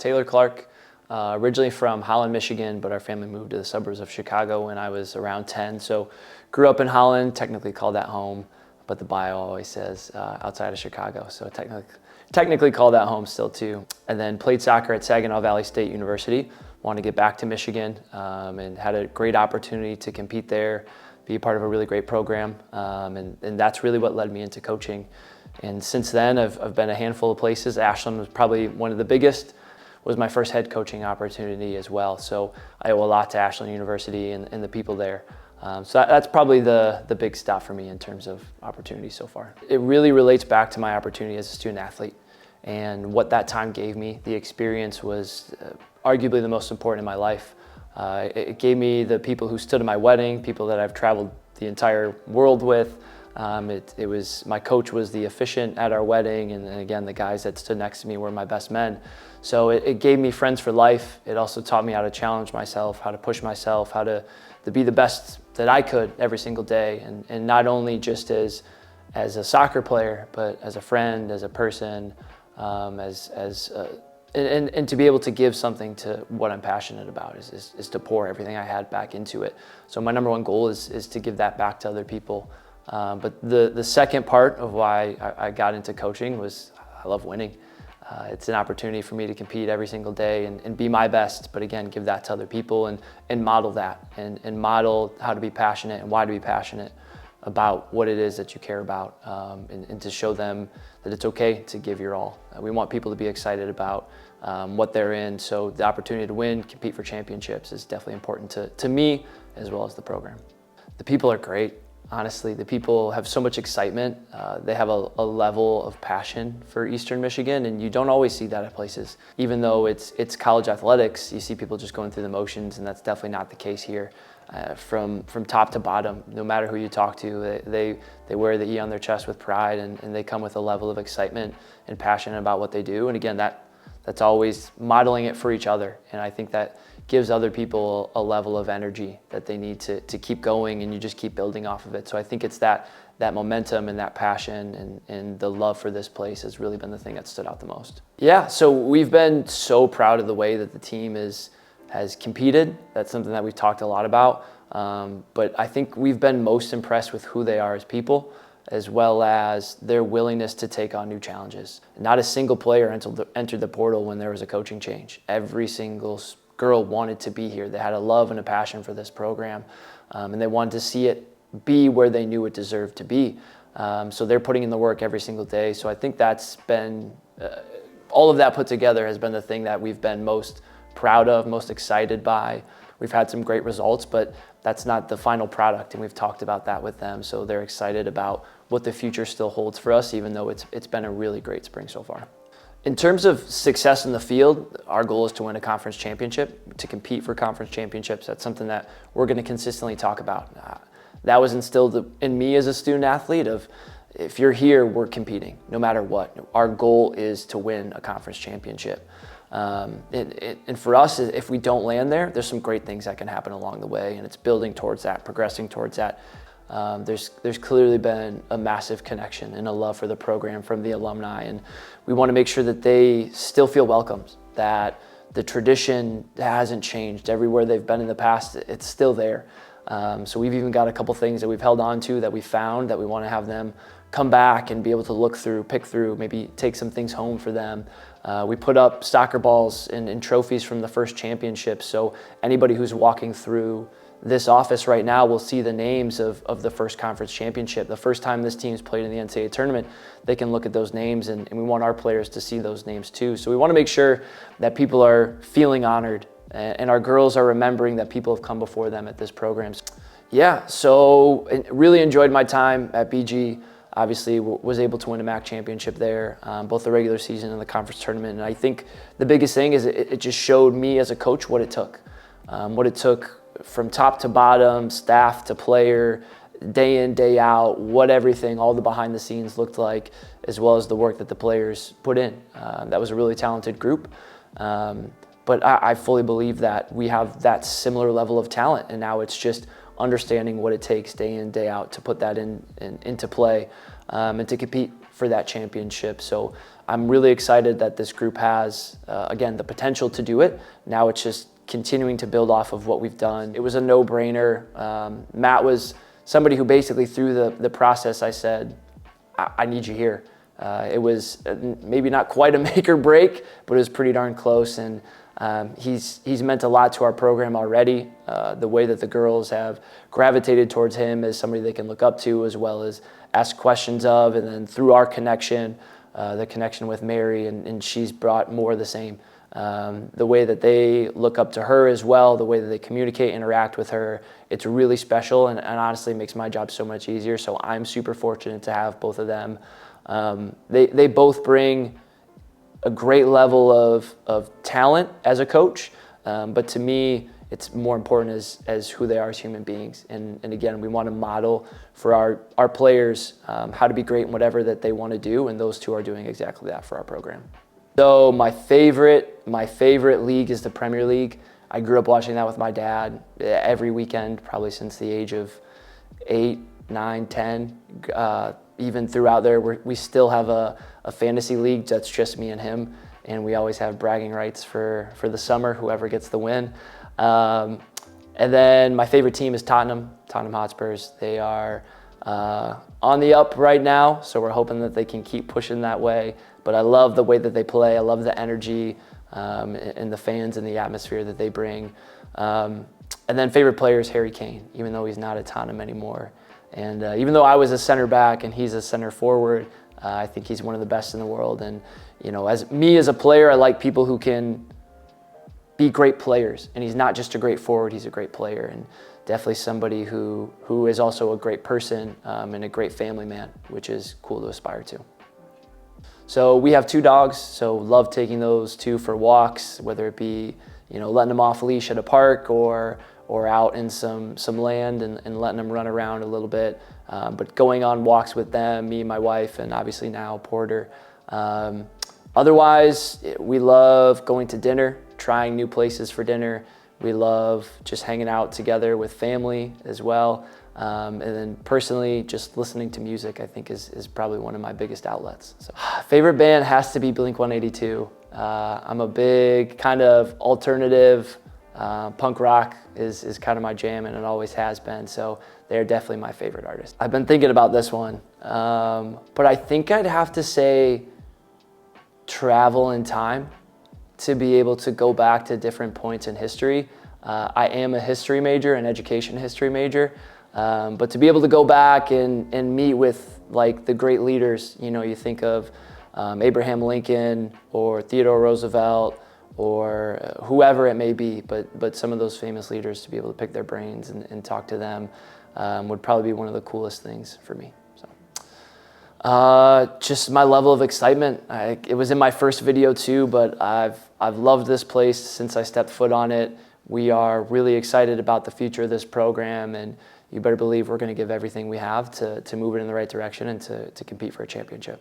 Taylor Clarke, originally from Holland, Michigan, but our family moved to the suburbs of Chicago when I was around 10. So grew up in Holland, technically called that home, but the bio always says outside of Chicago. So technically call that home still too. And then played soccer at Saginaw Valley State University. Wanted to get back to Michigan and had a great opportunity to compete there, be a part of a really great program. And that's really what led me into coaching. And since then, I've been a handful of places. Ashland was probably one of the biggest, was my first head coaching opportunity as well. So I owe a lot to Ashland University and the people there. So that's probably the big stop for me in terms of opportunities so far. It really relates back to my opportunity as a student athlete and what that time gave me. The experience was arguably the most important in my life. It gave me the people who stood at my wedding, people that I've traveled the entire world with. My coach was the officiant at our wedding, and again, the guys that stood next to me were my best men. So it gave me friends for life. It also taught me how to challenge myself, how to push myself, how to be the best that I could every single day, and not only just as a soccer player, but as a friend, as a person, and to be able to give something to what I'm passionate about is to pour everything I had back into it. So my number one goal is to give that back to other people. But the second part of why I got into coaching was I love winning. It's an opportunity for me to compete every single day and be my best, but again, give that to other people and model that and model how to be passionate and why to be passionate about what it is that you care about, and to show them that it's okay to give your all. We want people to be excited about what they're in, so the opportunity to win, compete for championships is definitely important to me as well as the program. The people are great. Honestly, the people have so much excitement. They have a level of passion for Eastern Michigan, and you don't always see that at places. Even though it's college athletics, you see people just going through the motions, and that's definitely not the case here. From top to bottom, no matter who you talk to, they wear the E on their chest with pride, and they come with a level of excitement and passion about what they do. And again, that's always modeling it for each other, and I think that gives other people a level of energy that they need to keep going, and you just keep building off of it. So I think it's that momentum and that passion and the love for this place has really been the thing that stood out the most. Yeah, so we've been so proud of the way that the team has competed. That's something that we've talked a lot about. But I think we've been most impressed with who they are as people, as well as their willingness to take on new challenges. Not a single player entered the portal when there was a coaching change. Every single girl wanted to be here. They had a love and a passion for this program, and they wanted to see it be where they knew it deserved to be. So they're putting in the work every single day. So I think that's been, all of that put together has been the thing that we've been most proud of, most excited by. We've had some great results, but that's not the final product, and we've talked about that with them. So they're excited about what the future still holds for us, even though it's been a really great spring so far. In terms of success in the field, our goal is to win a conference championship, to compete for conference championships. That's something that we're going to consistently talk about. That was instilled in me as a student athlete of, if you're here, we're competing, no matter what. Our goal is to win a conference championship. And for us, if we don't land there, there's some great things that can happen along the way, and it's building towards that, progressing towards that. There's clearly been a massive connection and a love for the program from the alumni, and we want to make sure that they still feel welcomed, that the tradition hasn't changed. Everywhere they've been in the past, it's still there. So we've even got a couple things that we've held on to that we found that we want to have them come back and be able to look through, pick through, maybe take some things home for them. We put up soccer balls and trophies from the first championship, so anybody who's walking through this office right now will see the names of the first conference championship. The first time this team's played in the NCAA tournament, they can look at those names, and we want our players to see those names too. So we want to make sure that people are feeling honored, and our girls are remembering that people have come before them at this program. Yeah, so really enjoyed my time at BG. Obviously was able to win a MAC championship there, both the regular season and the conference tournament. And I think the biggest thing is it just showed me as a coach what it took from top to bottom, staff to player, day in, day out, what everything, all the behind the scenes looked like, as well as the work that the players put in. That was a really talented group. But I fully believe that we have that similar level of talent, and now it's just understanding what it takes day in, day out to put that into play and to compete for that championship. So I'm really excited that this group has, again, the potential to do it. Now it's just continuing to build off of what we've done. It was a no-brainer. Matt was somebody who basically through the process, I said, I need you here. It was maybe not quite a make or break, but it was pretty darn close. And he's meant a lot to our program already. The way that the girls have gravitated towards him as somebody they can look up to, as well as ask questions of, and then through our connection, the connection with Mary, and she's brought more of the same. The way that they look up to her as well, the way that they communicate, interact with her, it's really special, and honestly makes my job so much easier. So I'm super fortunate to have both of them. They both bring a great level of talent as a coach, but to me, it's more important as who they are as human beings. And again, we want to model for our players how to be great in whatever that they want to do, and those two are doing exactly that for our program. So my favorite league is the Premier League. I grew up watching that with my dad every weekend, probably since the age of 8, 9, 10. Even throughout there, we still have a fantasy league that's just me and him, and we always have bragging rights for the summer, whoever gets the win. And then my favorite team is Tottenham Hotspurs. They are on the up right now, so we're hoping that they can keep pushing that way. But I love the way that they play. I love the energy and the fans and the atmosphere that they bring. And then favorite player is Harry Kane, even though he's not at Tottenham anymore. And even though I was a center back and he's a center forward, I think he's one of the best in the world. And you know, as a player, I like people who can be great players. And he's not just a great forward; he's a great player, and definitely somebody who is also a great person and a great family man, which is cool to aspire to. So we have 2 dogs, so love taking those 2 for walks, whether it be, you know, letting them off leash at a park or out in some land and letting them run around a little bit. But going on walks with them, me, my wife, and obviously now Porter. Otherwise, we love going to dinner, trying new places for dinner. We love just hanging out together with family as well. And then personally, just listening to music, I think is probably one of my biggest outlets. So, favorite band has to be Blink-182. I'm a big kind of alternative punk rock is kind of my jam, and it always has been. So they're definitely my favorite artist. I've been thinking about this one, but I think I'd have to say travel in time, to be able to go back to different points in history. I am a history major, an education history major. But to be able to go back and meet with like the great leaders, you know, you think of Abraham Lincoln or Theodore Roosevelt or whoever it may be, but some of those famous leaders, to be able to pick their brains and talk to them would probably be one of the coolest things for me. So, just my level of excitement. It was in my first video too, but I've loved this place since I stepped foot on it. We are really excited about the future of this program, and you better believe we're going to give everything we have to move it in the right direction and to compete for a championship.